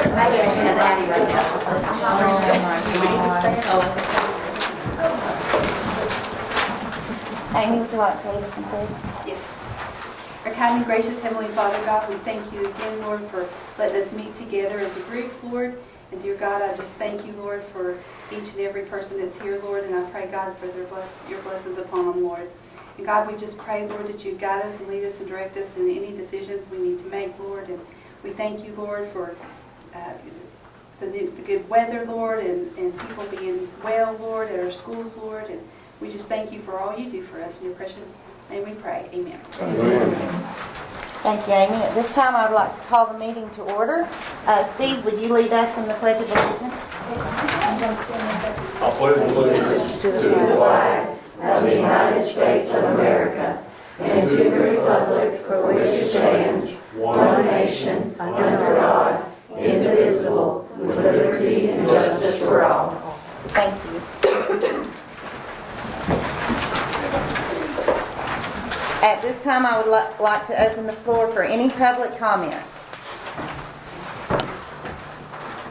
Maybe she has Addie right now. Amy, would you like to lead us in prayer? Yes. Our kind and gracious Heavenly Father, God, we thank you again, Lord, for letting us meet together as a group, Lord. And dear God, I just thank you, Lord, for each and every person that's here, Lord. And I pray, God, for your blessings upon them, Lord. And God, we just pray, Lord, that you guide us and lead us and direct us in any decisions we need to make, Lord. And we thank you, Lord, for the good weather, Lord, and people being well, Lord, at our schools, Lord. And we just thank you for all you do for us. In your precious name we pray. Amen. Amen. Thank you, Amy. At this time, I would like to call the meeting to order. Steve, would you lead us in the Pledge of Allegiance? I pledge allegiance to the flag of the United States of America and to the republic for which it stands, one nation, under God, indivisible, with liberty and justice for all. Thank you. At this time, I would like to open the floor for any public comments.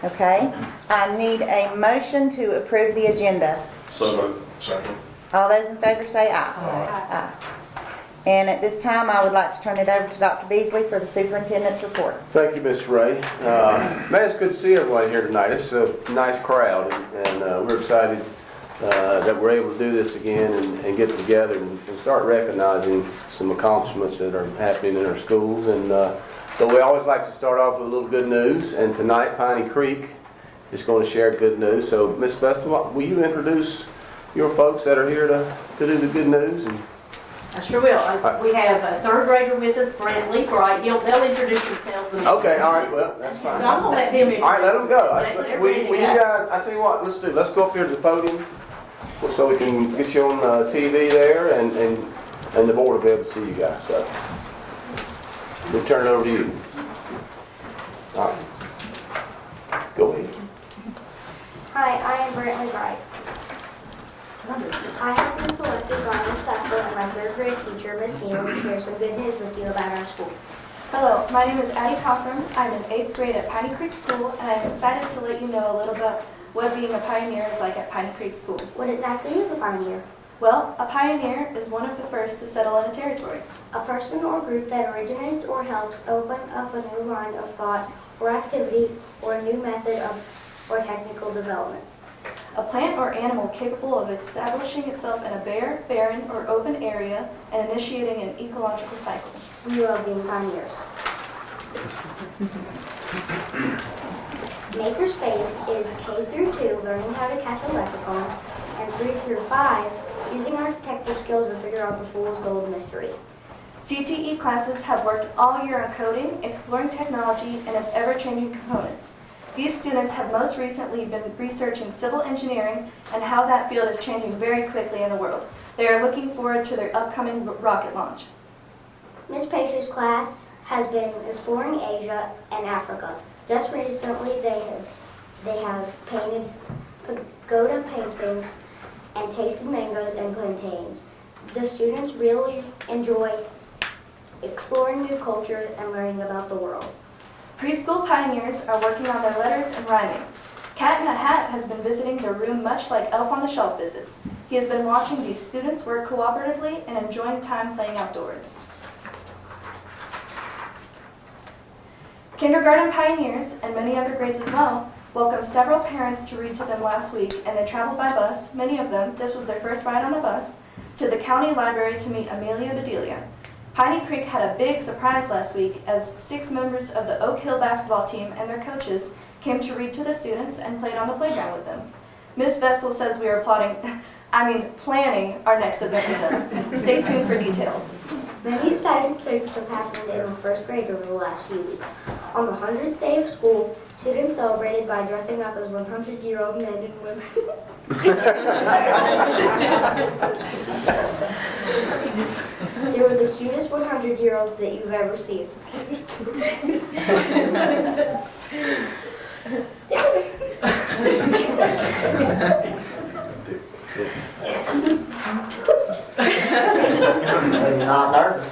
Okay. I need a motion to approve the agenda. So moved. Second. All those in favor say aye. Aye. And at this time, I would like to turn it over to Dr. Beasley for the superintendent's report. Thank you, Ms. Ray. Man, it's good to see everyone here tonight. It's a nice crowd, and we're excited that we're able to do this again and get together and start recognizing some accomplishments that are happening in our schools. And but we always like to start off with a little good news, and tonight Piney Creek is going to share good news. So, Ms. Vestal, will you introduce your folks that are here to do the good news? And I sure will. We have a third grader with us, Brantley. Right, they'll introduce themselves. okay, all right, well, that's fine. So I'm going to let them introduce All right, let them go. They're Will ready to you go. guys, I tell you what, let's go up here to the podium so we can get you on TV there, and the board will be able to see you guys. So we'll turn it over to you. All right. Go ahead. Hi, I am Brantley Bright. I have been selected by Ms. Fessel and my third grade teacher, Ms. Neal, to share some good news with you about our school. Hello, my name is Addie Cochran. I'm in 8th grade at Piney Creek School, and I'm excited to let you know a little bit what being a pioneer is like at Piney Creek School. What exactly is a pioneer? Well, a pioneer is one of the first to settle in a territory. A person or group that originates or helps open up a new line of thought or activity or a new method of or technical development. A plant or animal capable of establishing itself in a bare, barren, or open area and initiating an ecological cycle. We love being pioneers. Makerspace is K through 2 learning how to catch a leprechaun, and 3 through 5 using our detective skills to figure out the fool's gold mystery. CTE classes have worked all year on coding, exploring technology, and its ever-changing components. These students have most recently been researching civil engineering and how that field is changing very quickly in the world. They are looking forward to their upcoming rocket launch. Ms. Pacer's class has been exploring Asia and Africa. Just recently, they have painted pagoda paintings and tasted mangoes and plantains. The students really enjoy exploring new cultures and learning about the world. Preschool pioneers are working on their letters and rhyming. Cat in a Hat has been visiting their room much like Elf on the Shelf visits. He has been watching these students work cooperatively and enjoying time playing outdoors. Kindergarten pioneers, and many other grades as well, welcomed several parents to read to them last week, and they traveled by bus, many of them, this was their first ride on a bus, to the county library to meet Amelia Bedelia. Piney Creek had a big surprise last week as 6 members of the Oak Hill basketball team and their coaches came to read to the students and played on the playground with them. Ms. Vestal says we are planning our next event with them. Stay tuned for details. Many exciting things have happened in the first grade over the last few weeks. On the 100th day of school, students celebrated by dressing up as 100-year-old men and women. They were the cutest 100-year-olds that you've ever seen. You're not nervous.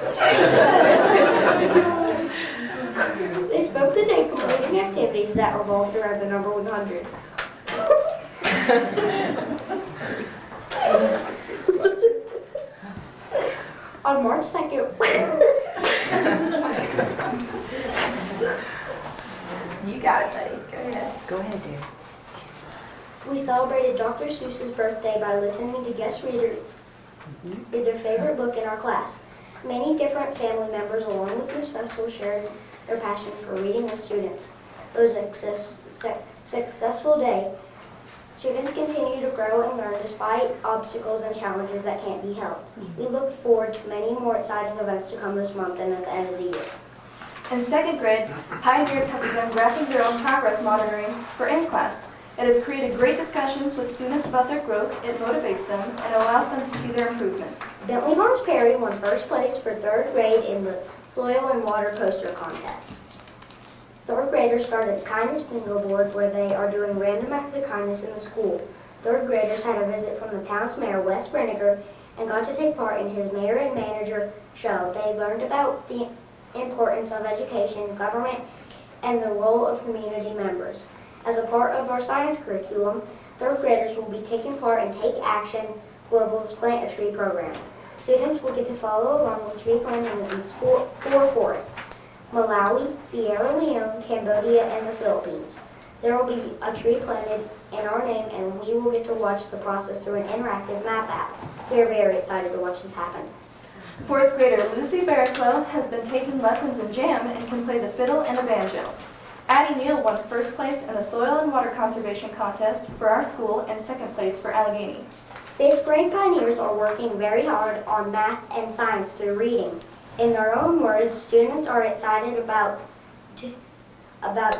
They spoke the day completing activities that revolved around the number 100. On March 2nd, You got it, buddy. Go ahead. Go ahead, dear. we celebrated Dr. Seuss's birthday by listening to guest readers read their favorite book in our class. Many different family members, along with Ms. Fessel, shared their passion for reading with students. It was a successful day. Students continue to grow and learn despite obstacles and challenges that can't be helped. We look forward to many more exciting events to come this month and at the end of the year. In second grade, pioneers have begun graphing their own progress monitoring for M class. It has created great discussions with students about their growth, it motivates them, and allows them to see their improvements. Bentley Barnes Perry won first place for third grade in the soil and water poster contest. Third graders started a kindness bingo board where they are doing random acts of kindness in the school. Third graders had a visit from the town's mayor, Wes Brenniger, and got to take part in his mayor and manager show. They learned about the importance of education, government, and the role of community members. As a part of our science curriculum, third graders will be taking part in Take Action Global's Plant a Tree program. Students will get to follow along with tree planting in these four forests: Malawi, Sierra Leone, Cambodia, and the Philippines. There will be a tree planted in our name, and we will get to watch the process through an interactive map app. We are very excited to watch this happen. Fourth grader Lucy Barraclough has been taking lessons in jam and can play the fiddle and the banjo. Addie Neal won first place in the soil and water conservation contest for our school and second place for Alleghany. Fifth grade pioneers are working very hard on math and science through reading. In their own words, students are excited about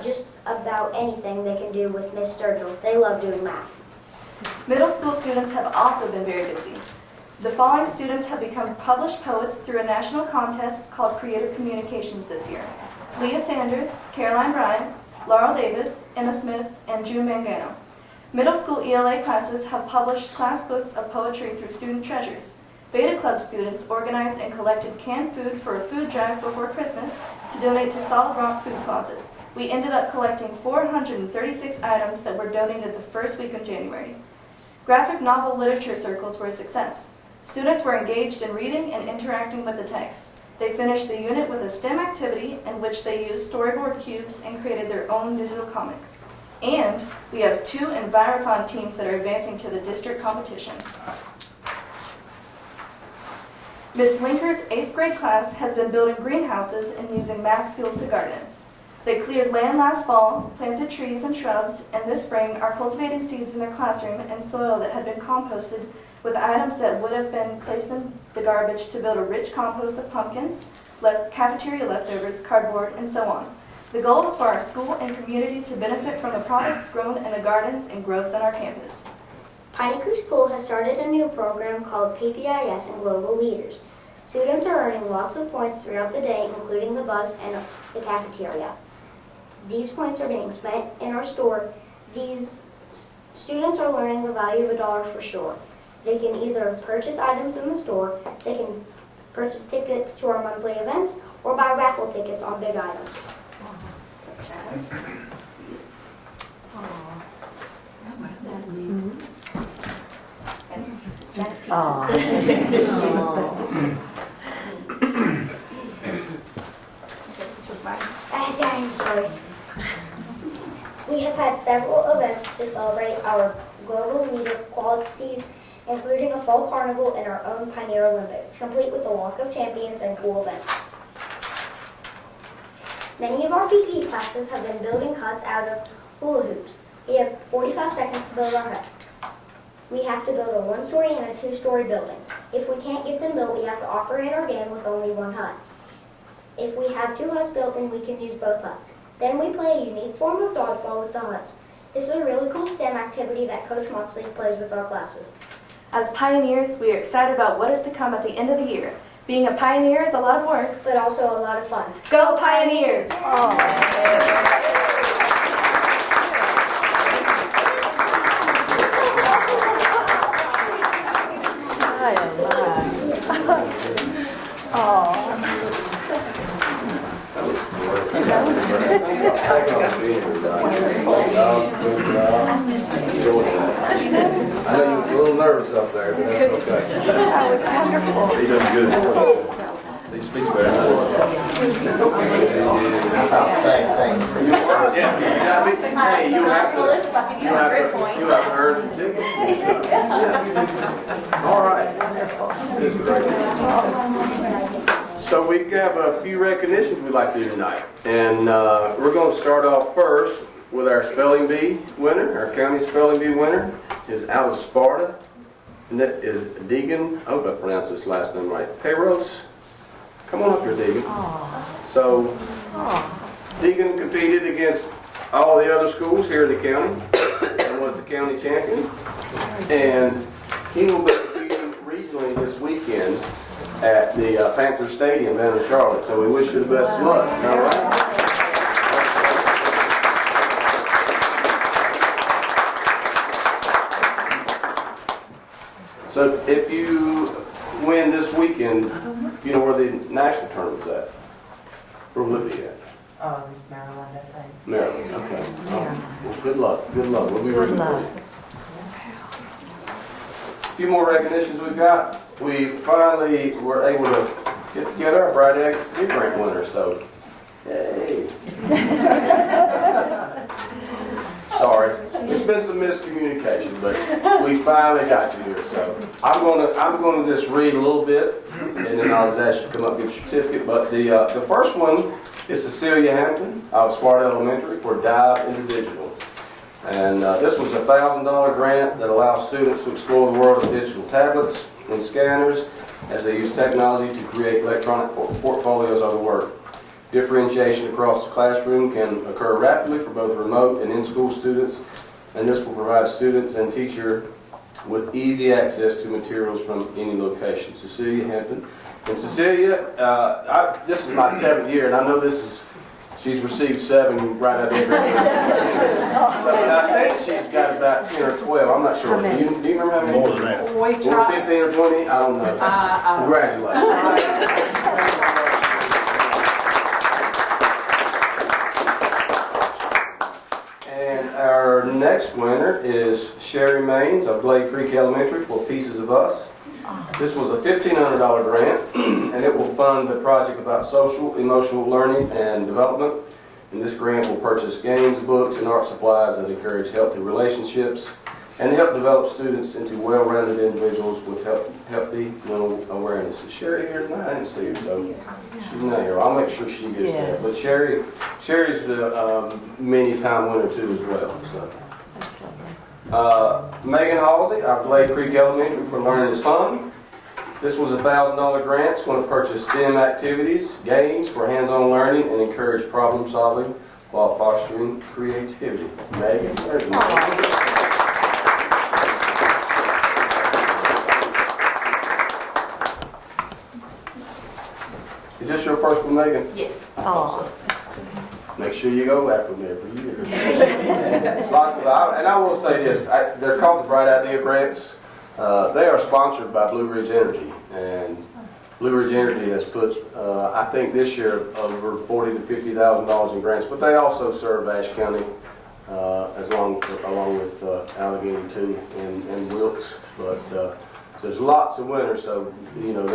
just about anything they can do with Miss Sturgill. They love doing math. Middle school students have also been very busy. The following students have become published poets through a national contest called Creative Communications this year: Leah Sanders, Caroline Bryant, Laurel Davis, Emma Smith, and June Mangano. Middle school ELA classes have published class books of poetry through Student Treasures. Beta Club students organized and collected canned food for a food drive before Christmas to donate to Solid Rock Food Closet. We ended up collecting 436 items that were donated the first week of January. Graphic novel literature circles were a success. Students were engaged in reading and interacting with the text. They finished the unit with a STEM activity in which they used storyboard cubes and created their own digital comic. And we have 2 Envirothon teams that are advancing to the district competition. Miss Linker's 8th grade class has been building greenhouses and using math skills to garden. They cleared land last fall, planted trees and shrubs, and this spring are cultivating seeds in their classroom and soil that had been composted with items that would have been placed in the garbage to build a rich compost of pumpkins, cafeteria leftovers, cardboard, and so on. The goal is for our school and community to benefit from the products grown in the gardens and groves on our campus. Piney Creek School has started a new program called PPIS and Global Leaders. Students are earning lots of points throughout the day, including the bus and the cafeteria. These points are being spent in our store. These students are learning the value of $1 for sure. They can either purchase items in the store, they can purchase tickets to our monthly events, or buy raffle tickets on big items. Such as these. Sorry. We have had several events to celebrate our global leader qualities, including a fall carnival and our own Pioneer Olympics, complete with a walk of champions and cool events. Many of our PE classes have been building huts out of hula hoops. We have 45 seconds to build our huts. We have to build a 1-story and a 2-story building. If we can't get them built, we have to operate our game with only 1 hut. If we have 2 huts built, then we can use both huts. Then we play a unique form of dodgeball with the huts. This is a really cool STEM activity that Coach Moxley plays with our classes. As pioneers, we are excited about what is to come at the end of the year. Being a pioneer is a lot of work, But also a lot of fun. Go Pioneers! Oh. I know you were a little nervous up there, but that's okay. That was wonderful. He does good. He speaks better than Same thing. Yeah, hey, you have to earn some tickets. All right. This is great. So we have a few recognitions we'd like to do tonight. And we're going to start off first with our spelling bee winner. Our county spelling bee winner is out of Sparta. And that is Deegan, I hope I pronounced this last name right, Payros. Come on up here, Deegan. So, Deegan competed against all the other schools here in the county and was the county champion. And he will be competing regionally this weekend at the Panther Stadium down in Charlotte. So we wish you the best of luck. All right? So if you win this weekend, you know where the national tournament's at? Where will it be at? Maryland, I think. Maryland, okay. Well, good luck, good luck. We'll be rooting for you. A few more recognitions we've got. We finally were able to get together our Bright Activity Grant winner, so yay. Sorry, there's been some miscommunication, but we finally got you here. So I'm gonna just read a little bit, and then I'll just ask you to come up and get your certificate. But the first one is Cecilia Hampton of Sparta Elementary for Dive into Digital, and this was a $1,000 grant that allows students to explore the world of digital tablets and scanners as they use technology to create electronic portfolios of the work. Differentiation across the classroom can occur rapidly for both remote and in-school students, and this will provide students and teacher with easy access to materials from any location. Cecilia Hampton. And Cecilia, this is my 7th year, and I know she's received 7 right out there. I think she's got about 10 or 12. I'm not sure. Do you remember how many? We Or 15 or 20? I don't know. Congratulations. Our next winner is Sherry Maines of Glade Creek Elementary for Pieces of Us. This was a $1,500 grant, and it will fund a project about social, emotional learning and development. And this grant will purchase games, books, and art supplies that encourage healthy relationships and help develop students into well-rounded individuals with healthy mental awareness. Is Sherry here tonight? I didn't see her, so she's not here. I'll make sure she gets that. But Sherry's the many-time winner too as well. So. Megan Halsey of Glade Creek Elementary for Learning is Fun. This was a $1,000 grant. It's going to purchase STEM activities, games for hands-on learning, and encourage problem solving while fostering creativity. Megan, there's Megan. Is this your first one, Megan? Yes. Make sure you go after me every year. Lots of, and I will say this, they're called the Bright Idea Grants. They are sponsored by Blue Ridge Energy, and Blue Ridge Energy has put, I think this year, over $40,000 to $50,000 in grants, but they also serve Ashe County, along with Alleghany too, and Wilkes. But so there's lots of winners, so you know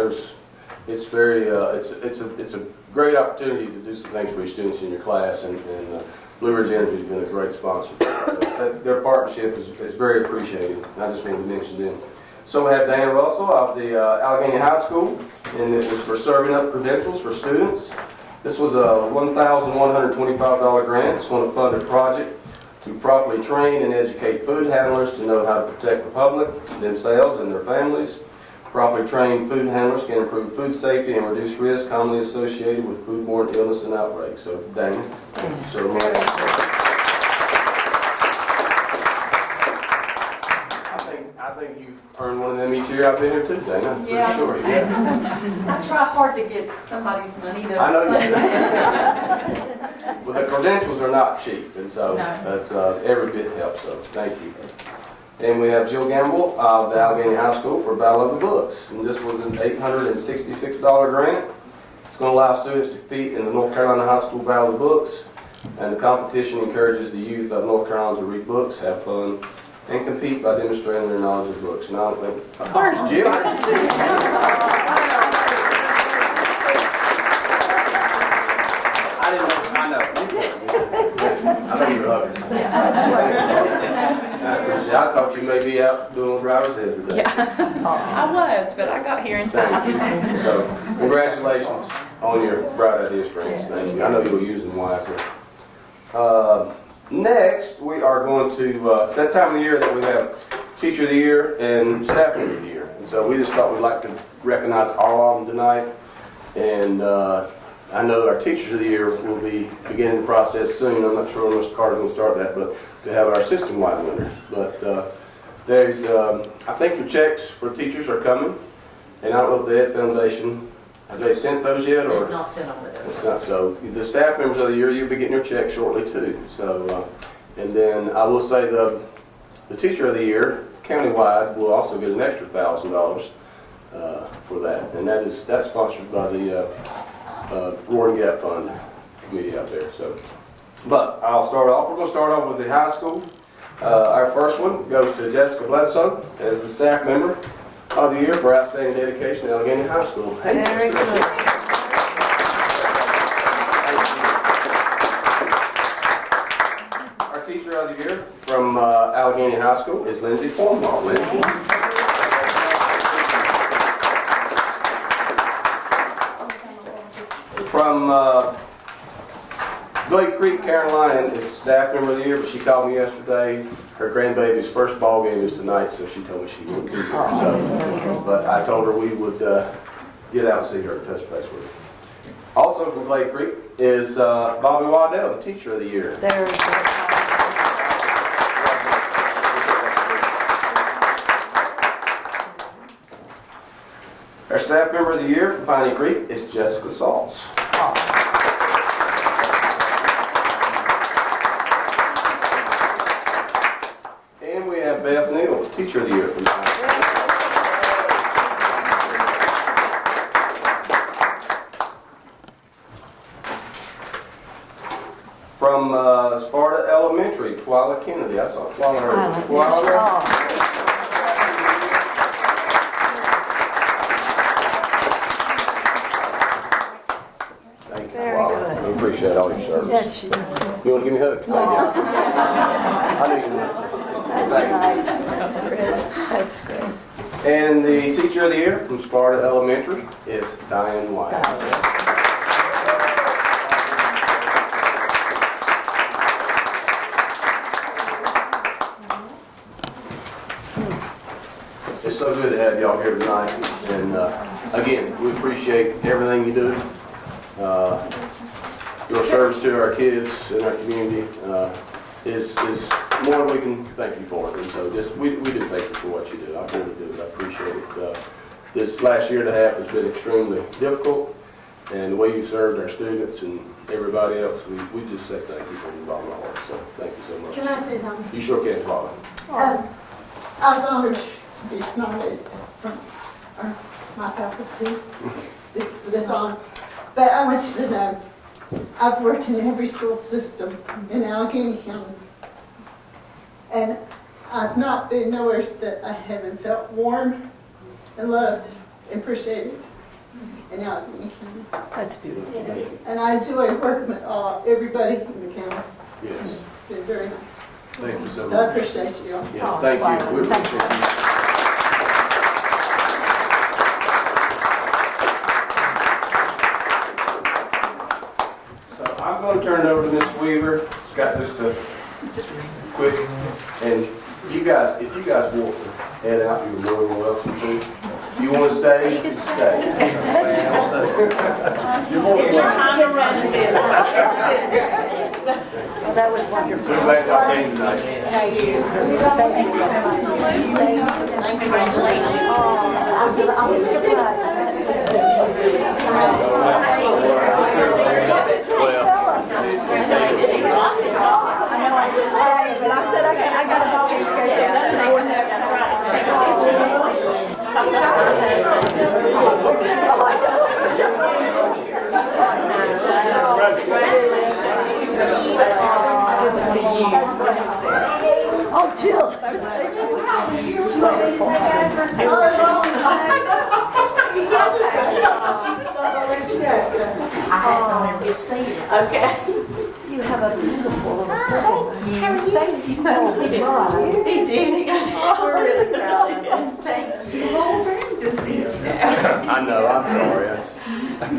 it's very it's a great opportunity to do some things for your students in your class, and Blue Ridge Energy has been a great sponsor. So their partnership is very appreciated. And I just wanted to mention them. So we have Diane Russell of the Alleghany High School, and it was for serving up credentials for students. This was a $1,125 grant. It's going to fund a project to properly train and educate food handlers to know how to protect the public, themselves, and their families. Properly trained food handlers can improve food safety and reduce risk commonly associated with foodborne illness and outbreaks. So, Diane, thank you so much. I think you've earned one of them each year I've been here too, Dana. I'm pretty sure. Yeah. I try hard to get somebody's money to. I know you do. Well, the credentials are not cheap, and so that's every bit helps. So, thank you. And we have Jill Gamble of the Alleghany High School for Battle of the Books. And this was an $866 grant. It's going to allow students to compete in the North Carolina High School Battle of the Books. And the competition encourages the youth of North Carolina to read books, have fun, and compete by demonstrating their knowledge of books. And I don't think, there's Jim. I didn't know, I know. I know you're hugging. I thought you may be out doing driver's ed today. I was, but I got here in time. Thank you. So, congratulations on your bright idea strengths. Thank you. I know you'll use them wisely. Next, we are going to, it's that time of the year that we have Teacher of the Year and Staff Member of the Year. And so we just thought we'd like to recognize all of them tonight. And I know our Teachers of the Year will be beginning the process soon. I'm not sure when Mr. Carter's going to start that, but to have our system-wide winner. But there's, I think your checks for teachers are coming. And I don't know if the Ed Foundation, have they sent those yet? Or? They've not sent them with It's us. not so. The staff members of the year, you'll be getting your check shortly too. So, and then I will say the Teacher of the Year, countywide, will also get an extra $1,000 for that. And that's sponsored by the Roaring Gap Fund committee out there. So, but I'll start off. We're going to start off with the high school. Our first one goes to Jessica Bledsoe as the staff member of the year for outstanding dedication to Alleghany High School. Hey, Very Jessica. good. Our teacher of the year from Alleghany High School is Lindsay Formal. Lindsay. From Glade Creek, Carolina, is staff member of the year, but she called me yesterday. Her grandbaby's first ball game is tonight, so she told me she wouldn't be here. So, but I told her we would get out and see her and touch base with her. Also from Glade Creek is Bobby Waddell, the teacher of the year. Very good. Our staff member of the year from Piney Creek is Jessica Salts. And we have Beth Neal, teacher of the year from Piney Creek. From Sparta Elementary, Twyla Kennedy. I saw Twyla earlier. Twyla. Thank you, Very Twyla. good. We appreciate all your service. Yes, she is. You want to give me a hug? Thank you. I knew you would. That's Thank you. nice. That's great. That's great. And the teacher of the year from Sparta Elementary is Diane White. It's so good to have y'all here tonight. And again, we appreciate everything you do. Your service to our kids and our community is more than we can thank you for. And so just we do thank you for what you do. I really do. I appreciate it. This last year and a half has been extremely difficult. And the way you served our students and everybody else, we just say thank you from the bottom of our heart. So thank you so much. Can I say something? You sure can, Paula. I was honored to be nominated from my faculty for this honor. But I want you to know, I've worked in every school system in Alleghany County. And I've not been nowhere that I haven't felt warm and loved and appreciated in Alleghany County. That's beautiful. And I enjoy working with everybody in the county. Yes. It's been very nice. Thank you so So I much. appreciate you all. Yeah, thank you. We appreciate you. So I'm going to turn it over to Ms. Weaver. It's got just a quick, and you guys, if you guys want to head out, you're more than welcome to. You want to stay? You can stay. You're more than welcome. Well, that was wonderful. We're glad y'all came tonight. Thank you. Thank you so much. Congratulations. I was surprised. But I said I got a volunteer check. I wouldn't have Congratulations. to see you. Okay. You have a beautiful little thing. Thank you so much. He did. He goes, We're really proud of you. thank you. The whole room just did so. I know, I'm sorry. But,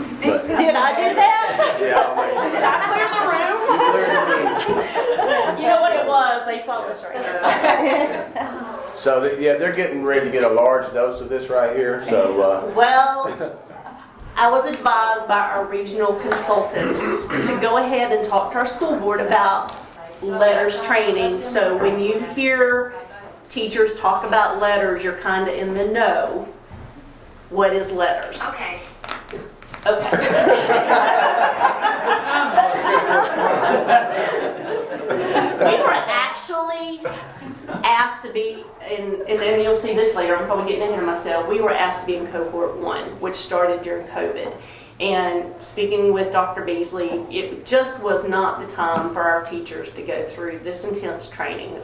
Did I do that? yeah, I'll make Did I clear the room? You know what it was? They saw this right here. So, yeah, they're getting ready to get a large dose of this right here, so, Well, I was advised by our regional consultants to go ahead and talk to our school board about letters training. So when you hear teachers talk about letters, you're kind of in the know. What is letters? Okay. Okay. We were actually asked to be, and then you'll see this later, I'm probably getting ahead of myself, we were asked to be in cohort 1, which started during COVID. And speaking with Dr. Beasley, it just was not the time for our teachers to go through this intense training.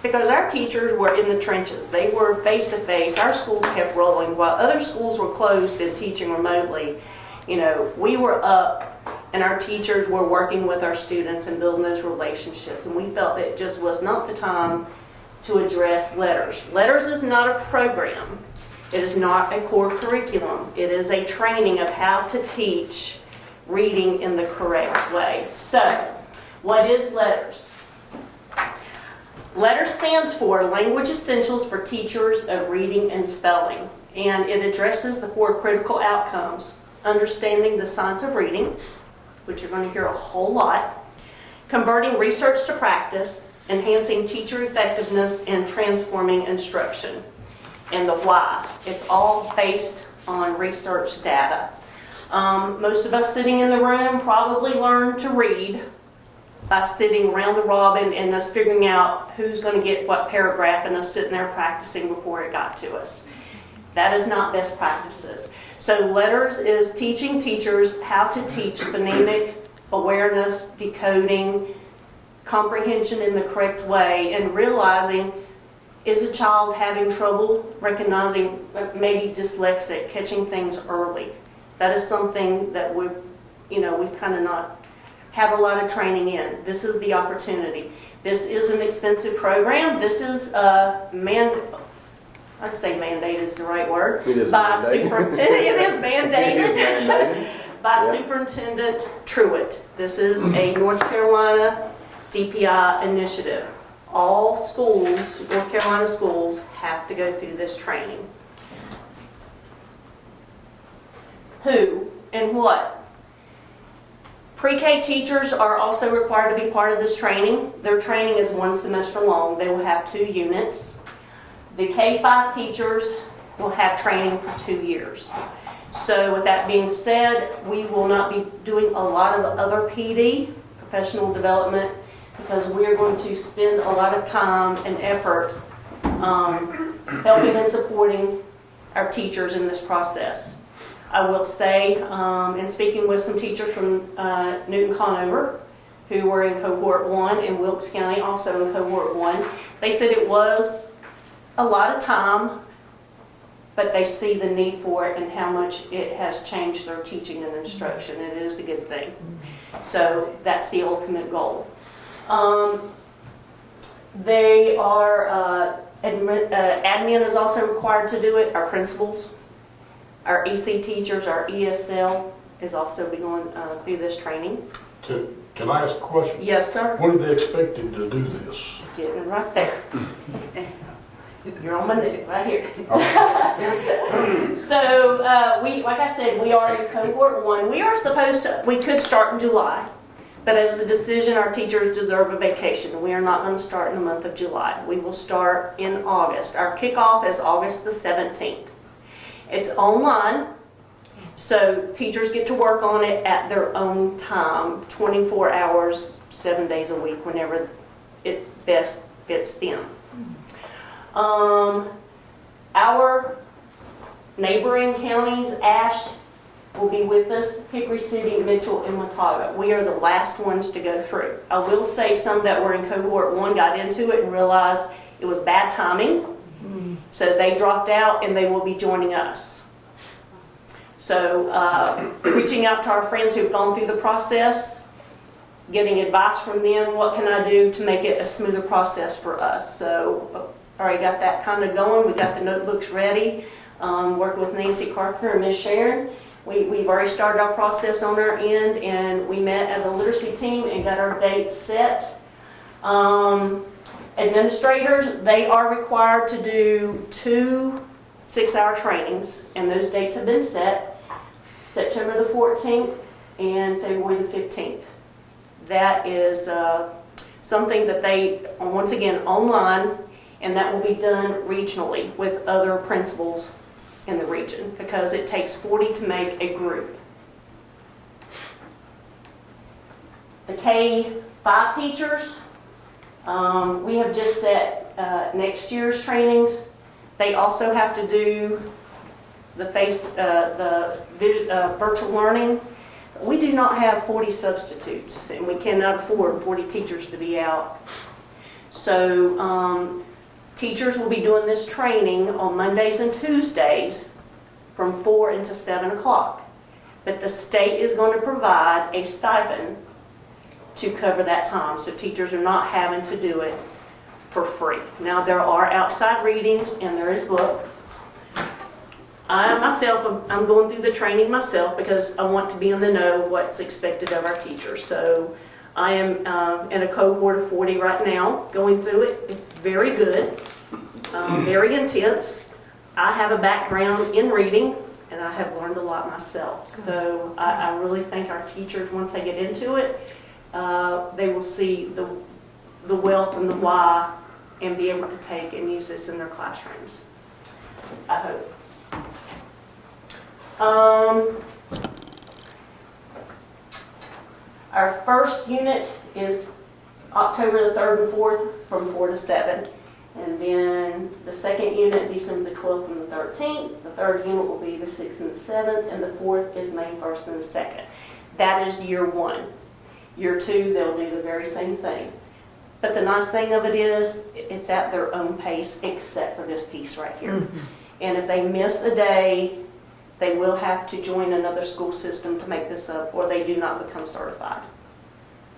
Because our teachers were in the trenches. They were face-to-face. Our school kept rolling. While other schools were closed and teaching remotely, you know, we were up and our teachers were working with our students and building those relationships. And we felt that it just was not the time to address letters. Letters is not a program. It is not a core curriculum. It is a training of how to teach reading in the correct way. So, what is letters? Letters stands for Language Essentials for Teachers of Reading and Spelling. And it addresses the 4 critical outcomes. Understanding the science of reading, which you're going to hear a whole lot. Converting research to practice. Enhancing teacher effectiveness and transforming instruction. And the why. It's all based on research data. Most of us sitting in the room probably learned to read by sitting around the robin and us figuring out who's going to get what paragraph and us sitting there practicing before it got to us. That is not best practices. So letters is teaching teachers how to teach phonemic awareness, decoding, comprehension in the correct way, and realizing, is a child having trouble recognizing, maybe dyslexic, catching things early? That is something that we've kind of not had a lot of training in. This is the opportunity. This is an expensive program. This is I'd say mandate is the right word. It is by mandated. Superintendent. It is mandated. It is mandated. By Yeah. Superintendent Truitt. This is a North Carolina DPI initiative. All schools, North Carolina schools, have to go through this training. Who and what? Pre-K teachers are also required to be part of this training. Their training is 1 semester long. They will have 2 units. The K-5 teachers will have training for 2 years. So with that being said, we will not be doing a lot of other PD, professional development, because we're going to spend a lot of time and effort helping and supporting our teachers in this process. I will say, in speaking with some teachers from Newton Conover, who were in cohort 1, and Wilkes County also in cohort 1, they said it was a lot of time, but they see the need for it and how much it has changed their teaching and instruction. It is a good thing. So that's the ultimate goal. They are, admin is also required to do it, our principals, our EC teachers, our ESL is also be going through this training. Can I ask a question? Yes, sir. When are they expected to do this? Getting right there. You're on my neck, right here. So, like I said, we are in cohort 1. We could start in July, but as a decision, our teachers deserve a vacation. We are not going to start in the month of July. We will start in August. Our kickoff is August the 17th. It's online, so teachers get to work on it at their own time, 24 hours, 7 days a week, whenever it best fits them. Our neighboring counties, Ashe will be with us, Hickory City, Mitchell, and Watauga. We are the last ones to go through. I will say some that were in cohort 1 got into it and realized it was bad timing, so they dropped out and they will be joining us. So reaching out to our friends who've gone through the process, getting advice from them, what can I do to make it a smoother process for us? So already got that kind of going. We got the notebooks ready, working with Nancy Carpenter and Miss Sharon. We've already started our process on our end, and we met as a literacy team and got our dates set. Administrators, they are required to do 2 6-hour trainings, and those dates have been set, September the 14th and February the 15th. That is something that they, once again, online, and that will be done regionally with other principals in the region, because it takes 40 to make a group. The K-5 teachers, we have just set next year's trainings. They also have to do the virtual learning. We do not have 40 substitutes, and we cannot afford 40 teachers to be out. So teachers will be doing this training on Mondays and Tuesdays from 4 until 7 o'clock. But the state is going to provide a stipend to cover that time, so teachers are not having to do it for free. Now, there are outside readings and there is books. I myself, I'm going through the training myself because I want to be in the know of what's expected of our teachers. So I am in a cohort of 40 right now, going through it. It's very good, very intense. I have a background in reading, and I have learned a lot myself. So I really think our teachers, once they get into it, they will see the wealth and the why, and be able to take and use this in their classrooms. I hope. Our first unit is October the 3rd and 4th from 4 to 7. And then the second unit, December the 12th and the 13th. The third unit will be the 6th and the 7th. And the fourth is May 1st and the 2nd. That is year 1. Year 2, they'll do the very same thing. But the nice thing of it is, it's at their own pace, except for this piece right here. Mm-hmm. And if they miss a day, they will have to join another school system to make this up, or they do not become certified.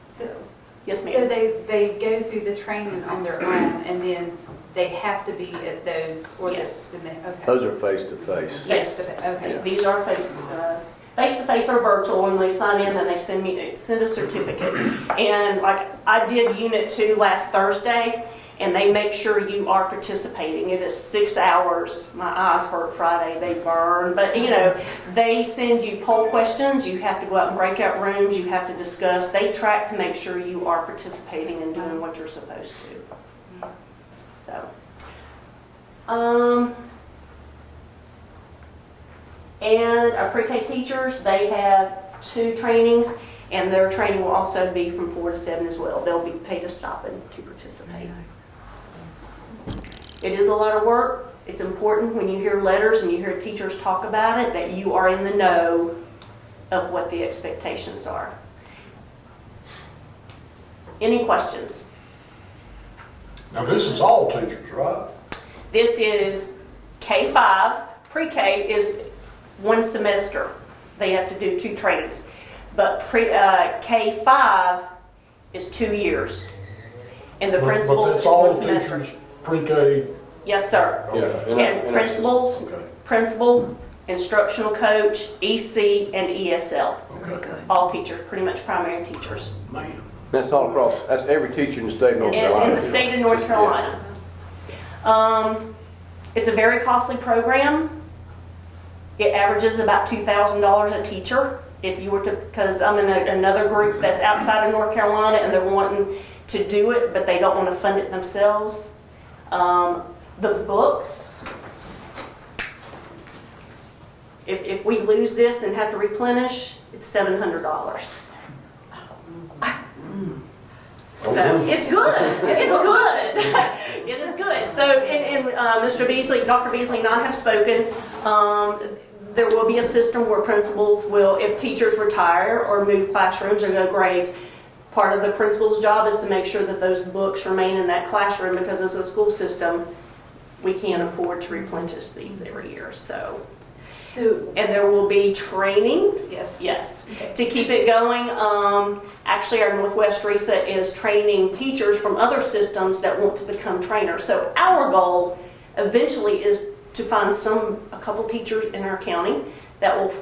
So, yes, ma'am. So they go through the training on their own, and then they have to be at those, or yes. Okay. Those are face-to-face. Yes. Okay. Yeah. These are face-to-face or virtual. When they sign in, then they send a certificate. And like I did Unit 2 last Thursday, and they make sure you are participating. It is 6 hours. My eyes hurt Friday. They burn. But, you know, they send you poll questions. You have to go out in breakout rooms. You have to discuss. They track to make sure you are participating and doing what you're supposed to. So, and our pre-K teachers, they have 2 trainings, and their training will also be from 4 to 7 as well. They'll be paid a stipend to participate. It is a lot of work. It's important when you hear letters and you hear teachers talk about it that you are in the know of what the expectations are. Any questions? Now, this is all teachers, right? This is K-5. Pre-K is 1 semester. They have to do 2 trainings. But K-5 is 2 years. And the principals but is that's all 1 semester. teachers, pre-K. Yes, sir. Okay. And principals, Okay. principal, instructional coach, EC, and ESL. Okay. All teachers, pretty much primary teachers. Man. That's all across, that's every teacher in the state of North And Carolina. in the state of North Carolina. It's a very costly program. It averages about $2,000 a teacher. If you were to, because I'm in another group that's outside of North Carolina and they're wanting to do it, but they don't want to fund it themselves. The books, if we lose this and have to replenish, it's $700. So it's good. It's good. It is good. So, and Mr. Beasley, Dr. Beasley and I have spoken. There will be a system where principals will, if teachers retire or move classrooms or go grades, part of the principal's job is to make sure that those books remain in that classroom, because as a school system, we can't afford to replenish these every year. So So, And there will be trainings. yes. Yes, Okay. to keep it going. Actually, our Northwest RESA is training teachers from other systems that want to become trainers. So our goal eventually is to find a couple teachers in our county that will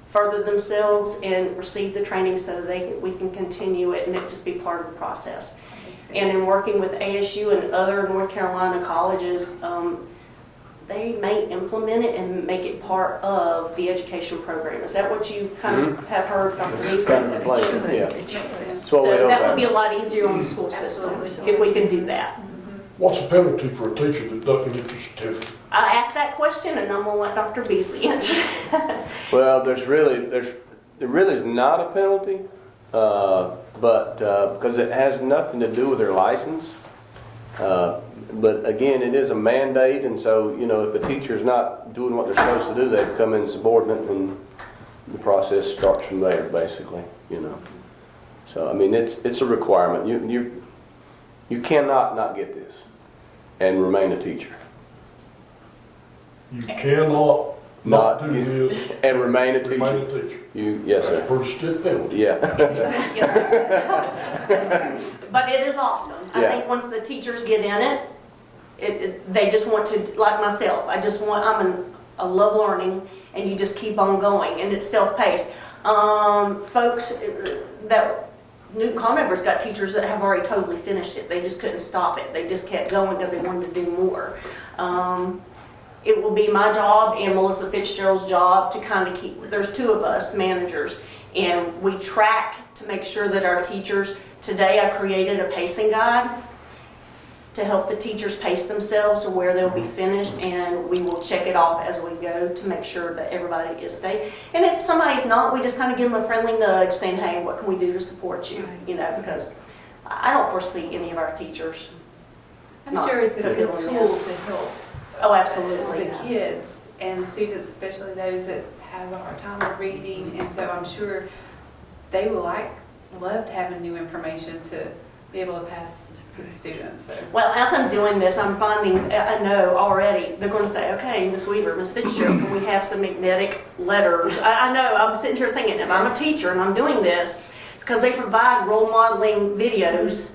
further themselves and receive the training so we can continue it and it just be part of the process. And in working with ASU and other North Carolina colleges, they may implement it and make it part of the education program. Is that what you kind of have heard, Dr. It's kind of Beasley? the plan, yeah. Makes sense. That's what we So hope that would be a happens. lot easier on the school system Absolutely. if we can do that. What's the penalty for a teacher that doesn't get the certificate? I asked that question and I'm gonna let Dr. Beasley answer. Well, there really is not a penalty, but because it has nothing to do with their license. But again, it is a mandate, and so, you know, if a teacher's not doing what they're supposed to do, they become insubordinate, and the process starts from there, basically, you know. So, I mean, it's a requirement. You cannot not get this and remain a teacher. You cannot not do this And remain a remain teacher. a teacher. Yes, That's a sir. pretty stiff penalty. Yeah. Yes. But it is awesome. I Yeah. think once the teachers get in it, they just want to, like myself, I love learning, and you just keep on going, and it's self-paced. Folks Newton Conover's got teachers that have already totally finished it. They just couldn't stop it. They just kept going because they wanted to do more. It will be my job and Melissa Fitzgerald's job to kind of there's two of us managers, and we track to make sure that our teachers, today I created a pacing guide to help the teachers pace themselves to where they'll be finished, and we will check it off as we go to make sure that everybody is staying. And if somebody's not, we just kind of give them a friendly nudge saying, hey, what can we do to support you? You know, because I don't foresee any of our teachers. I'm not sure it's a good doing tool this. to help Oh, absolutely. the kids and students, especially those that have a hard time with reading. And so I'm sure they will love having new information to be able to pass to the students. So. Well, as I'm doing this, I'm finding, I know already, they're going to say, okay, Miss Weaver, Miss Fitzgerald, can we have some magnetic letters? I know, I'm sitting here thinking, if I'm a teacher and I'm doing this, because they provide role modeling videos,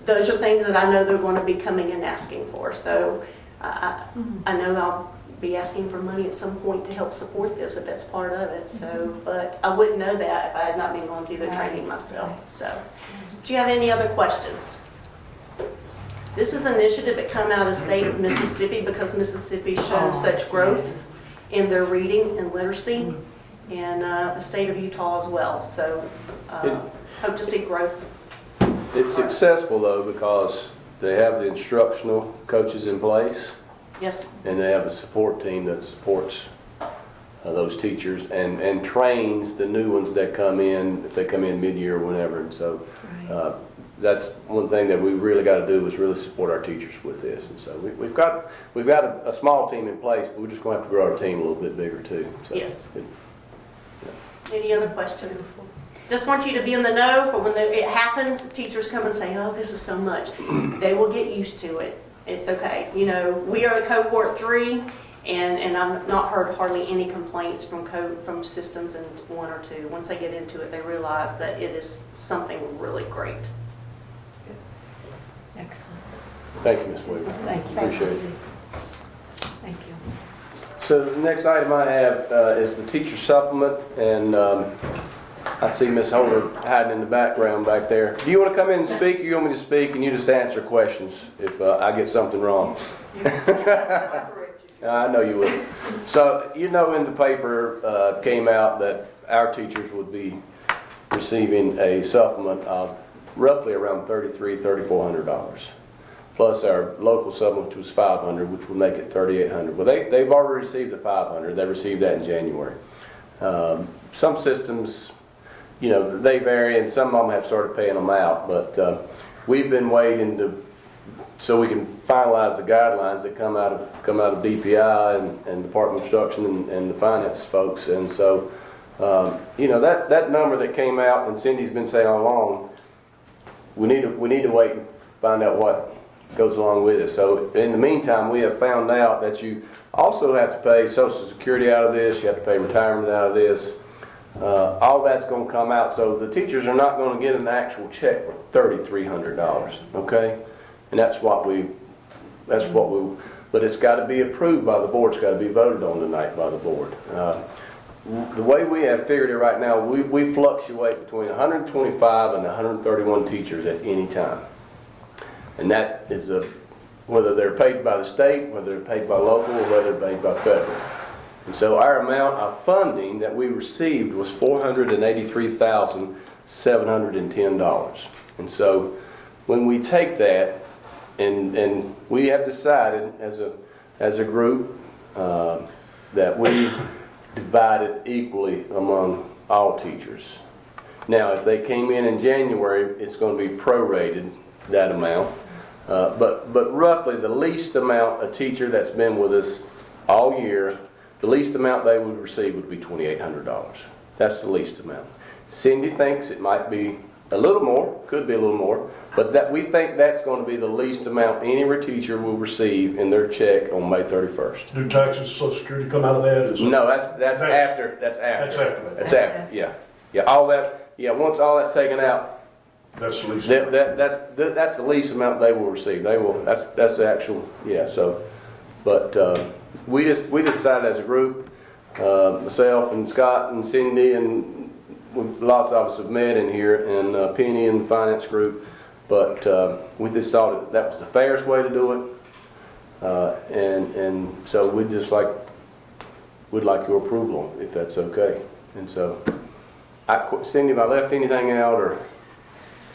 those are things that I know they're going to be coming and asking for. So I know I'll be asking for money at some point to help support this if that's part of it. So, but I wouldn't know that if I had not been going through the training myself. So, do you have any other questions? This is an initiative that come out of the state of Mississippi because Mississippi showed such growth in their reading and literacy, and the state of Utah as well. So, hope to see growth. It's successful though because they have the instructional coaches in place, Yes. and they have a support team that supports those teachers and trains the new ones that come in, if they come in mid-year or whenever. And so that's one thing that we really got to do is really support our teachers with this. And so we've got a small team in place, but we're just going to have to grow our team a little bit bigger too. So Yes. Any other questions? Just want you to be in the know for when it happens, the teachers come and say, oh, this is so much. They will get used to it. It's okay. You know, we are a cohort 3, and I've not heard hardly any complaints from systems in 1 or 2. Once they get into it, they realize that it is something really great. Excellent. Thank you, Ms. Weaver. Thank you. Appreciate it. Thank you. So the next item I have is the teacher supplement, and I see Ms. Holder hiding in the background back there. Do you want to come in and speak, or you want me to speak and you just answer questions if I get something wrong? I know you would. So, you know, in the paper came out that our teachers would be receiving a supplement of roughly around $3,400. Plus our local supplement, which was $500, which will make it $3,800. Well, they've already received the $500. They received that in January. Some systems, you know, they vary, and some of them have started paying them out. But we've been waiting so we can finalize the guidelines that come out of DPI and Department of Instruction and the finance folks. And so, you know, that number that came out, and Cindy's been saying all along, we need to wait and find out what goes along with it. So in the meantime, we have found out that you also have to pay Social Security out of this, you have to pay retirement out of this. All that's going to come out, so the teachers are not going to get an actual check for $3,300, okay? And that's what we, but it's got to be approved by the board, it's got to be voted on tonight by the board. The way we have figured it right now, we fluctuate between 125 and 131 teachers at any time. And that is whether they're paid by the state, whether they're paid by local, or whether they're paid by federal. And so our amount of funding that we received was $483,710. And so when we take that, and we have decided as a group that we divide it equally among all teachers. Now, if they came in January, it's going to be prorated, that amount. But roughly the least amount a teacher that's been with us all year, the least amount they would receive would be $2,800. That's the least amount. Cindy thinks it might be a little more, could be a little more, but that we think that's going to be the least amount any teacher will receive in their check on May 31st. Do taxes, Social Security come out of that? No, that's after. That's after that. That's after, yeah. All that, once all that's taken out, That's the least. that's the least amount they will receive. That's the actual, so, but, we decided as a group, myself and Scott and Cindy and lots of us have met in here, and Penny and the finance group, but we just thought that was the fairest way to do it, and so we'd like your approval if that's okay. And so, Cindy, have I left anything out or?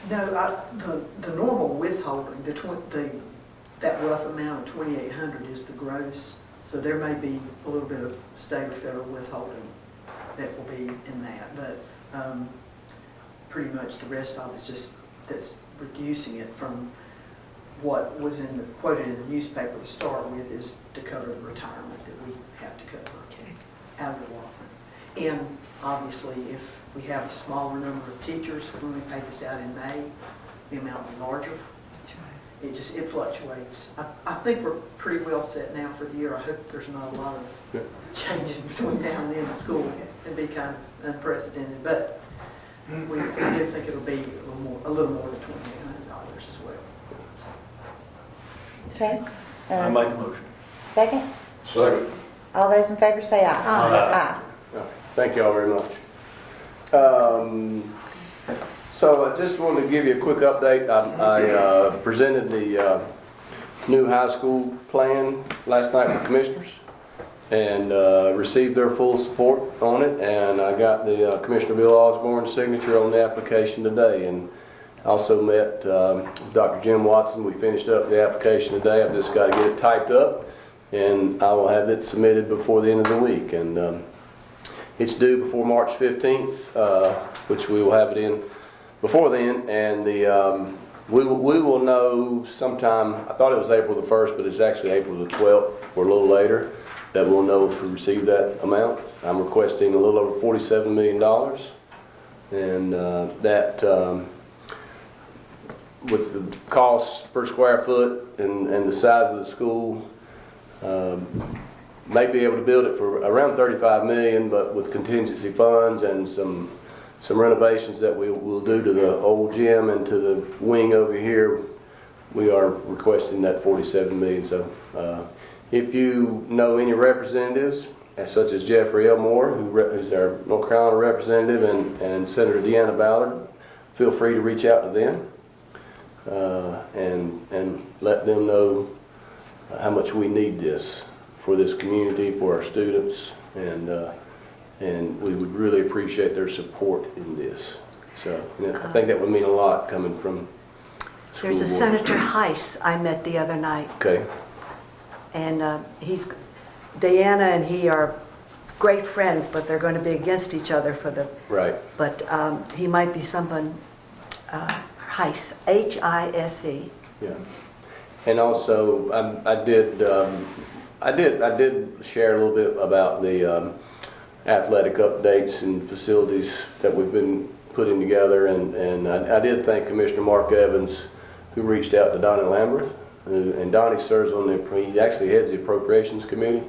No, the normal withholding, that rough amount of 2,800 is the gross. So there may be a little bit of state or federal withholding that will be in that, but pretty much the rest of it's just that's reducing it from what was quoted in the newspaper to start with, is to cover the retirement that we have to cover out of the allotment. And obviously, if we have a smaller number of teachers, when we pay this out in May, the amount will be larger. It fluctuates. I think we're pretty well set now for the year. I hope there's not a lot of changing between now and the end of school. It'd be kind of unprecedented, but I do think it'll be a little more than $2,800 as well. Okay. I make a motion. Second? Second. All those in favor say aye. Aye. Thank you all very much. So I just wanted to give you a quick update. I presented the new high school plan last night with commissioners and received their full support on it. And I got the Commissioner Bill Osborne's signature on the application today. And also met Dr. Jim Watson. We finished up the application today. I've just got to get it typed up, and I will have it submitted before the end of the week. And it's due before March 15th, which we will have it in before then, and we will know sometime. I thought it was April the 1st, but it's actually April the 12th or a little later that we'll know if we received that amount. I'm requesting a little over $47 million, and that with the cost per square foot and the size of the school, may be able to build it for around $35 million, but with contingency funds and some renovations that we will do to the old gym and to the wing over here, we are requesting that $47 million. So if you know any representatives, such as Jeffrey Elmore, who's our North Carolina representative, and Senator Deanna Ballard, feel free to reach out to them and let them know how much we need this for this community, for our students, and we would really appreciate their support in this. So I think that would mean a lot coming from school There's a board. Senator Heiss I met the other night, Okay. and Diana and he are great friends, but they're going to be against each other for the. Right. But he might be someone. Heiss, H-I-S-E. Yeah. And also, I did share a little bit about the athletic updates and facilities that we've been putting together, and I did thank Commissioner Mark Evans, who reached out to Donna Lamberth and Donnie serves on he actually heads the appropriations committee.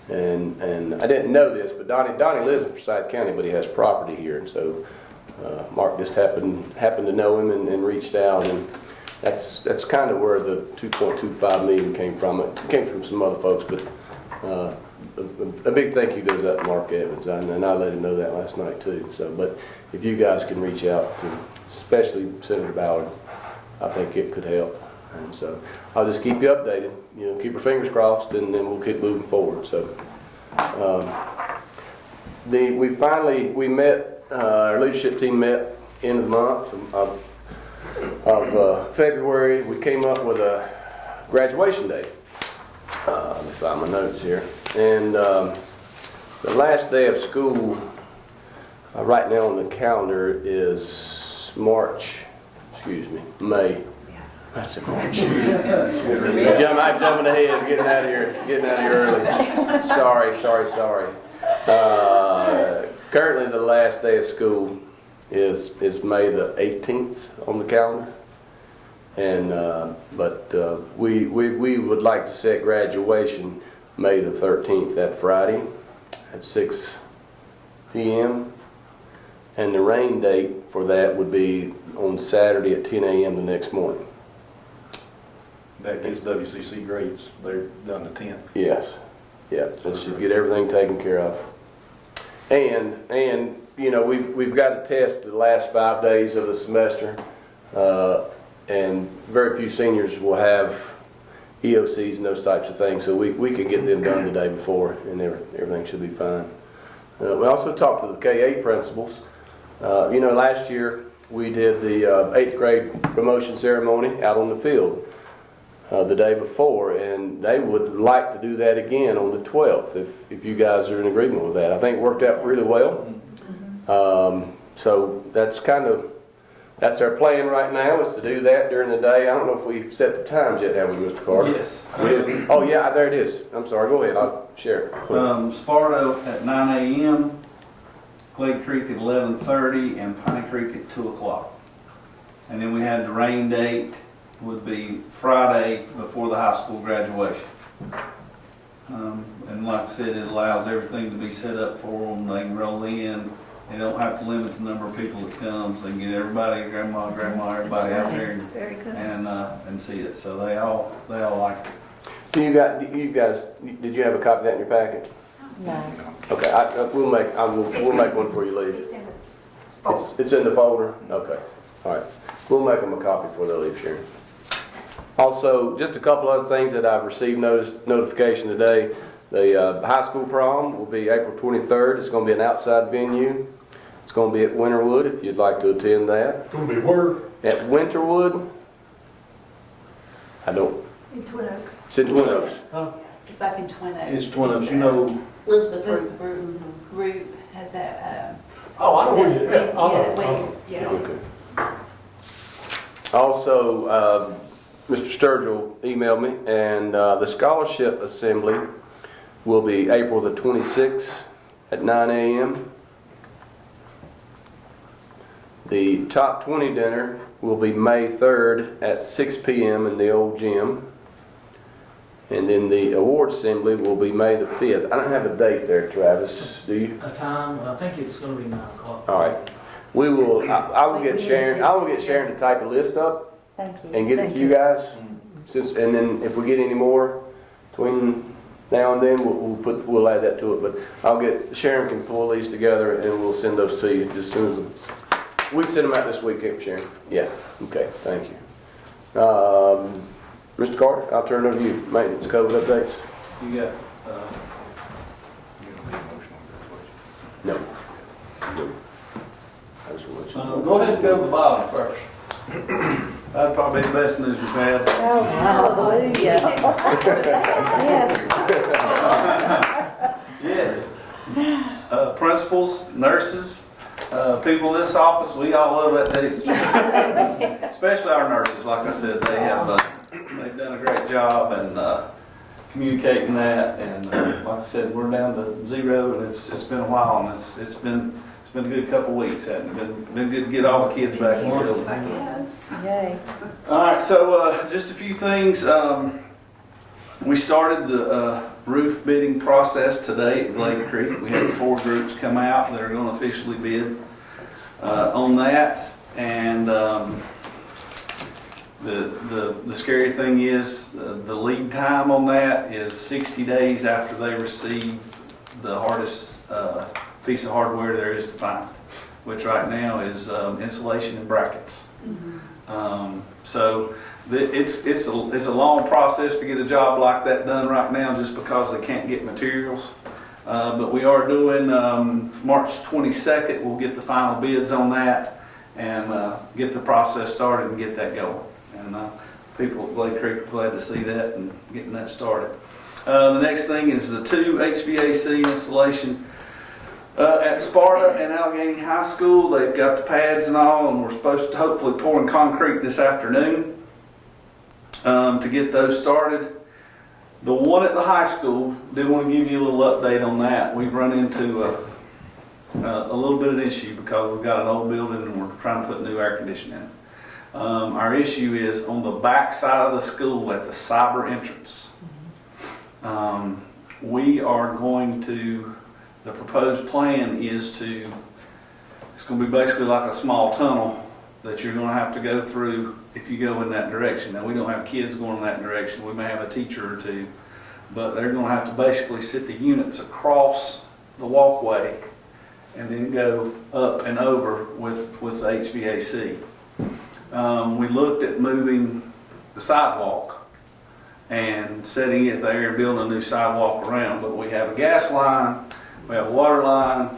And I didn't know this, but Donnie lives in Forsyth County, but he has property here, and so Mark just happened to know him and reached out, and that's kind of where the 2.25 million came from. It came from some other folks, but a big thank you goes out to Mark Evans, and I let him know that last night too. So, but if you guys can reach out to, especially Senator Ballard, I think it could help. And so I'll just keep you updated. You know, keep your fingers crossed, and then we'll keep moving forward. So we met. Our leadership team met end of the month of February. We came up with a graduation date. Let me find my notes here. And the last day of school right now on the calendar is May. That's in March. I'm jumping ahead, getting out of here early. Sorry. Currently, the last day of school is May the 18th on the calendar, and but we would like to set graduation May the 13th, that Friday, at 6 p.m. And the rain date for that would be on Saturday at 10 a.m. the next morning. That gets WCC grades. They're done the 10th. Yes. Yeah. So it should get everything taken care of. And you know, we've got to test the last 5 days of the semester, and very few seniors will have EOCs and those types of things. So we can get them done the day before, and everything should be fine. We also talked to the K-8 principals. You know, last year we did the 8th grade promotion ceremony out on the field the day before, and they would like to do that again on the 12th if you guys are in agreement with that. I think it worked out really well. So that's our plan right now, is to do that during the day. I don't know if we've set the times yet, have we, Mr. Carter? Yes. Oh yeah, there it is. I'm sorry, go ahead, I'll share it. Sparta at 9 a.m., Clay Creek at 11:30, and Piney Creek at 2 o'clock. And then we had the rain date would be Friday before the high school graduation. And like I said, it allows everything to be set up for them. They can roll in. They don't have to limit the number of people that comes. They can get everybody, grandma, everybody out there and see it. So they all like it. So you guys, did you have a copy of that in your packet? No. Okay, we'll make one for you, leave. It's in the folder? Okay, all right. We'll make them a copy before they leave, Sharon. Also, just a couple other things that I've received notification today. The high school prom will be April 23rd. It's going to be an outside venue. It's going to be at Winterwood if you'd like to attend that. It's going to be where? At Winterwood. I don't. In Twin Oaks. It's in Twin Oaks. Huh? It's like in Twin Oaks. It's Twin Oaks, you know. Elizabeth group has that. Oh, I know where you at. Yes. Okay. Also, Mr. Sturgill emailed me, and the scholarship assembly will be April the 26th at 9 a.m. The top 20 dinner will be May 3rd at 6 p.m. in the old gym. And then the award assembly will be May the 5th. I don't have a date there, Travis. Do you? A time? I think it's going to be 9 o'clock. All right. We will. I will get Sharon. I will get Sharon to type a list up. Thank you. And get it to you guys. And then if we get any more between now and then, we'll add that to it. But Sharon can pull these together and we'll send those to you as soon as we send them out this week, Sharon. Yeah. Okay. Thank you. Mr. Carter, I'll turn it over to you. Maintenance code updates. You got. No. Go ahead and go to the bottom first. That'd probably be the best news we've had. Oh, hallelujah. Yes. Principals, nurses, people in this office, we all love that too. Especially our nurses, like I said, they've done a great job and communicating that. And like I said, we're down to 0, and it's been a while, and it's been been a good couple weeks, hasn't it? Been good to get all the kids back in the building. Yes. Yay. All right, so just a few things. We started the roof bidding process today at Lake Creek. We had 4 groups come out that are going to officially bid on that. And the scary thing is the lead time on that is 60 days after they receive the hardest piece of hardware there is to find, which right now is insulation and brackets. So it's a long process to get a job like that done right now, just because they can't get materials. But we are doing March 22nd. We'll get the final bids on that and get the process started and get that going. And people at Lake Creek are glad to see that and getting that started. The next thing is the 2 HVAC installation at Sparta and Alleghany High School. They've got the pads and all, and we're supposed to hopefully pour in concrete this afternoon to get those started. The one at the high school, do want to give you a little update on that. We've run into a little bit of an issue because we've got an old building and we're trying to put new air conditioning in it. Our issue is on the back side of the school at the cyber entrance. We are going to, the proposed plan is to, it's going to be basically like a small tunnel that you're going to have to go through if you go in that direction. Now, we don't have kids going in that direction. We may have a teacher or two, but they're going to have to basically sit the units across the walkway and then go up and over with the HVAC. We looked at moving the sidewalk and setting it there and building a new sidewalk around, but we have a gas line, we have a water line,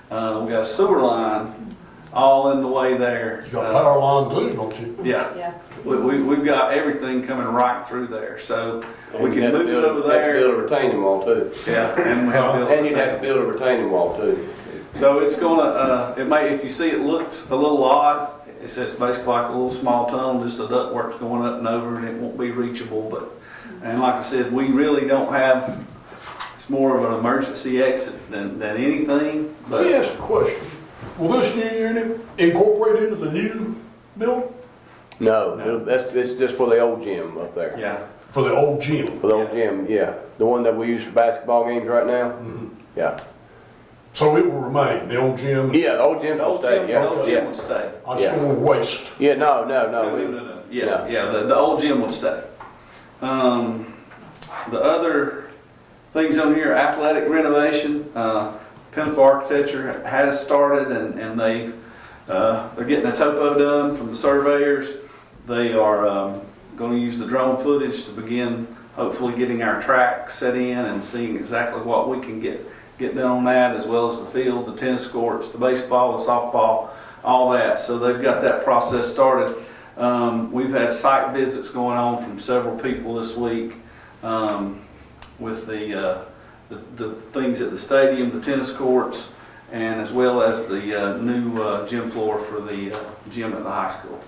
we got a sewer line, all in the way there. You got a power line too, don't you? Yeah. Yeah. We've got everything coming right through there, so we can have to move it build- over have to build there. a retaining wall too. Yeah, and we have to build. And you'd have to build a retaining wall too. So it's gonna, it may, if you see it looks a little odd, it's basically like a little small tunnel, just the ductwork's going up and over, and it won't be reachable, but, and like I said, we really don't have, it's more of an emergency exit than anything, Let me but ask a question. Will this new unit incorporate into the new building? No, it's just for the old gym up there. yeah. For the old gym? For the old gym, yeah. The one that we use for basketball games right now? Yeah. So it will remain, the old gym? Yeah, the old gym The will old stay, gym, yeah. the old gym Yeah. would stay. I just don't want to waste. Yeah, no. No. Yeah, the old gym would stay. The other things on here, athletic renovation, Pinnacle Architecture has started and they're getting a topo done from the surveyors. They are going to use the drone footage to begin hopefully getting our track set in and seeing exactly what we can get done on that, as well as the field, the tennis courts, the baseball, the softball, all that. So they've got that process started. We've had site visits going on from several people this week with the things at the stadium, the tennis courts, and as well as the new gym floor for the gym at the high school.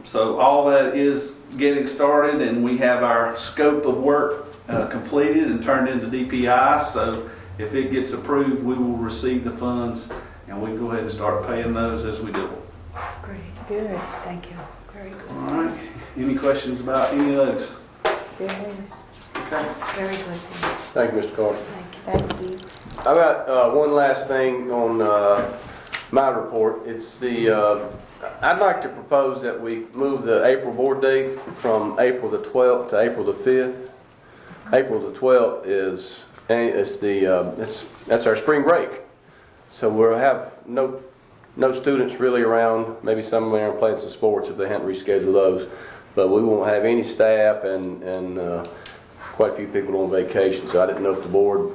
So all that is getting started, and we have our scope of work completed and turned into DPI. So if it gets approved, we will receive the funds, and we can go ahead and start paying those as we do them. Great, good, thank you. Very good. All right. Any questions about any of those? Good news. Okay. Very good. Thank you, Mr. Carter. Thank you. I got one last thing on my report. It's the, I'd like to propose that we move the April board date from April the 12th to April the 5th. April the 12th is, that's our spring break. So we'll have no students really around, maybe some of them are playing some sports if they haven't rescheduled those. But we won't have any staff and quite a few people on vacation. So I didn't know if the board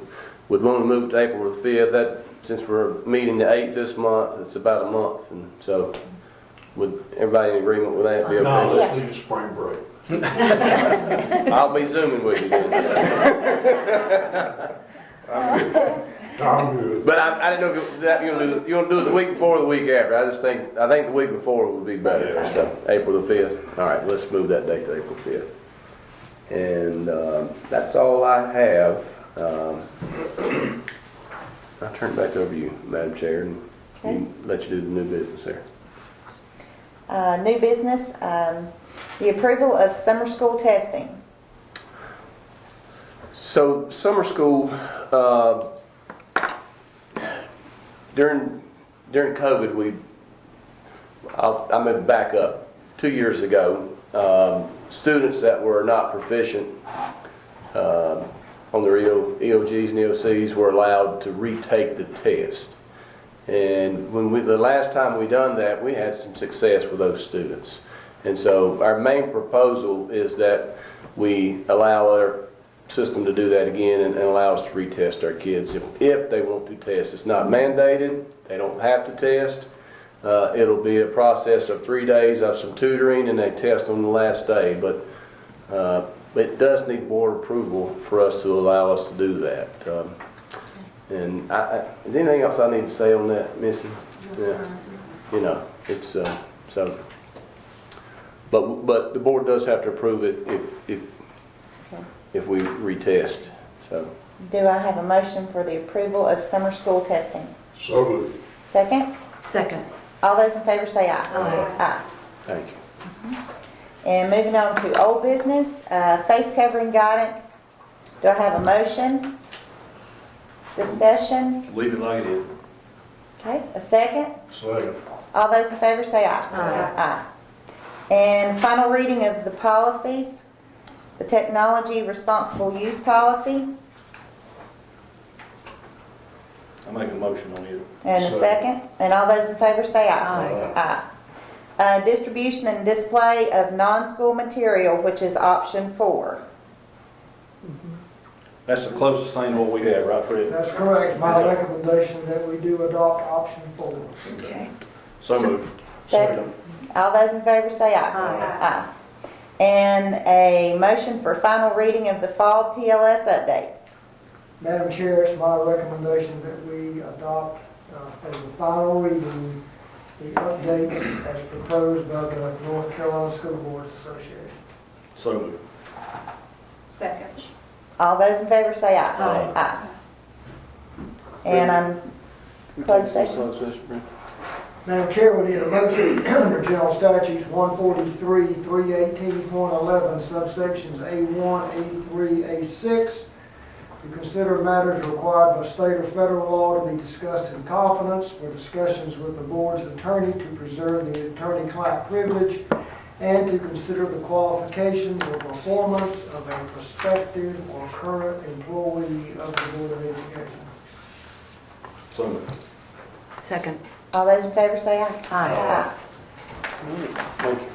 would want to move it to April the 5th. That, since we're meeting the 8th this month, it's about a month. And so would everybody in agreement with that? Be okay? No, with let's leave it spring break. that? I'll be zooming with you then. I'm good. But I didn't know if you want to do it the week before or the week after. I think the week before would be better. Yeah. So April the 5th. All right, let's move that date to April 5th. And that's all I have. I'll turn it back over to you, Madam Chair, and let you do the new business there. New business, the approval of summer school testing. So summer school, during COVID, I'm going to back up. 2 years ago, students that were not proficient on their EOGs and EOCs were allowed to retake the test. And the last time we done that, we had some success with those students. And so our main proposal is that we allow our system to do that again and allow us to retest our kids if they want to test. It's not mandated. They don't have to test. It'll be a process of 3 days of some tutoring, and they test on the last day. But it does need board approval for us to allow us to do that. And is there anything else I need to say on that, Missy? Yeah. You know, it's so. But the board does have to approve it if we retest. So. Do I have a motion for the approval of summer school testing? So moved. Second? Second. All those in favor say aye. Aye. Aye. Thank you. And moving on to old business, face covering guidance. Do I have a motion? Discussion? Leave it like it is. Okay, a second? Second. All those in favor say aye. Aye. Aye. And final reading of the policies, the technology responsible use policy, I make a motion on it. and a second. And all those in favor say aye. Aye. Aye. Distribution and display of non-school material, which is option 4. That's the closest thing to what we have, right, Fred? That's correct. My recommendation that we do adopt option 4. Okay. So moved. Second. All those in favor say aye. Aye. And a motion for final reading of the fall PLS updates. Madam Chair, it's my recommendation that we adopt as the final reading the updates as proposed by the North Carolina School Boards Association. So moved. Second. All those in favor say aye. Aye. Aye. And I'm closed session. Closed session, Brent. Madam Chair, we need a motion under General Statutes 143, 318.11, subsections A1, A3, A6, to consider matters required by state or federal law to be discussed in confidence for discussions with the board's attorney to preserve the attorney-client privilege, and to consider the qualifications or performance of a prospective or current employee of the Board of Education. So moved. Second. All those in favor say aye. Aye. Aye. Thank you.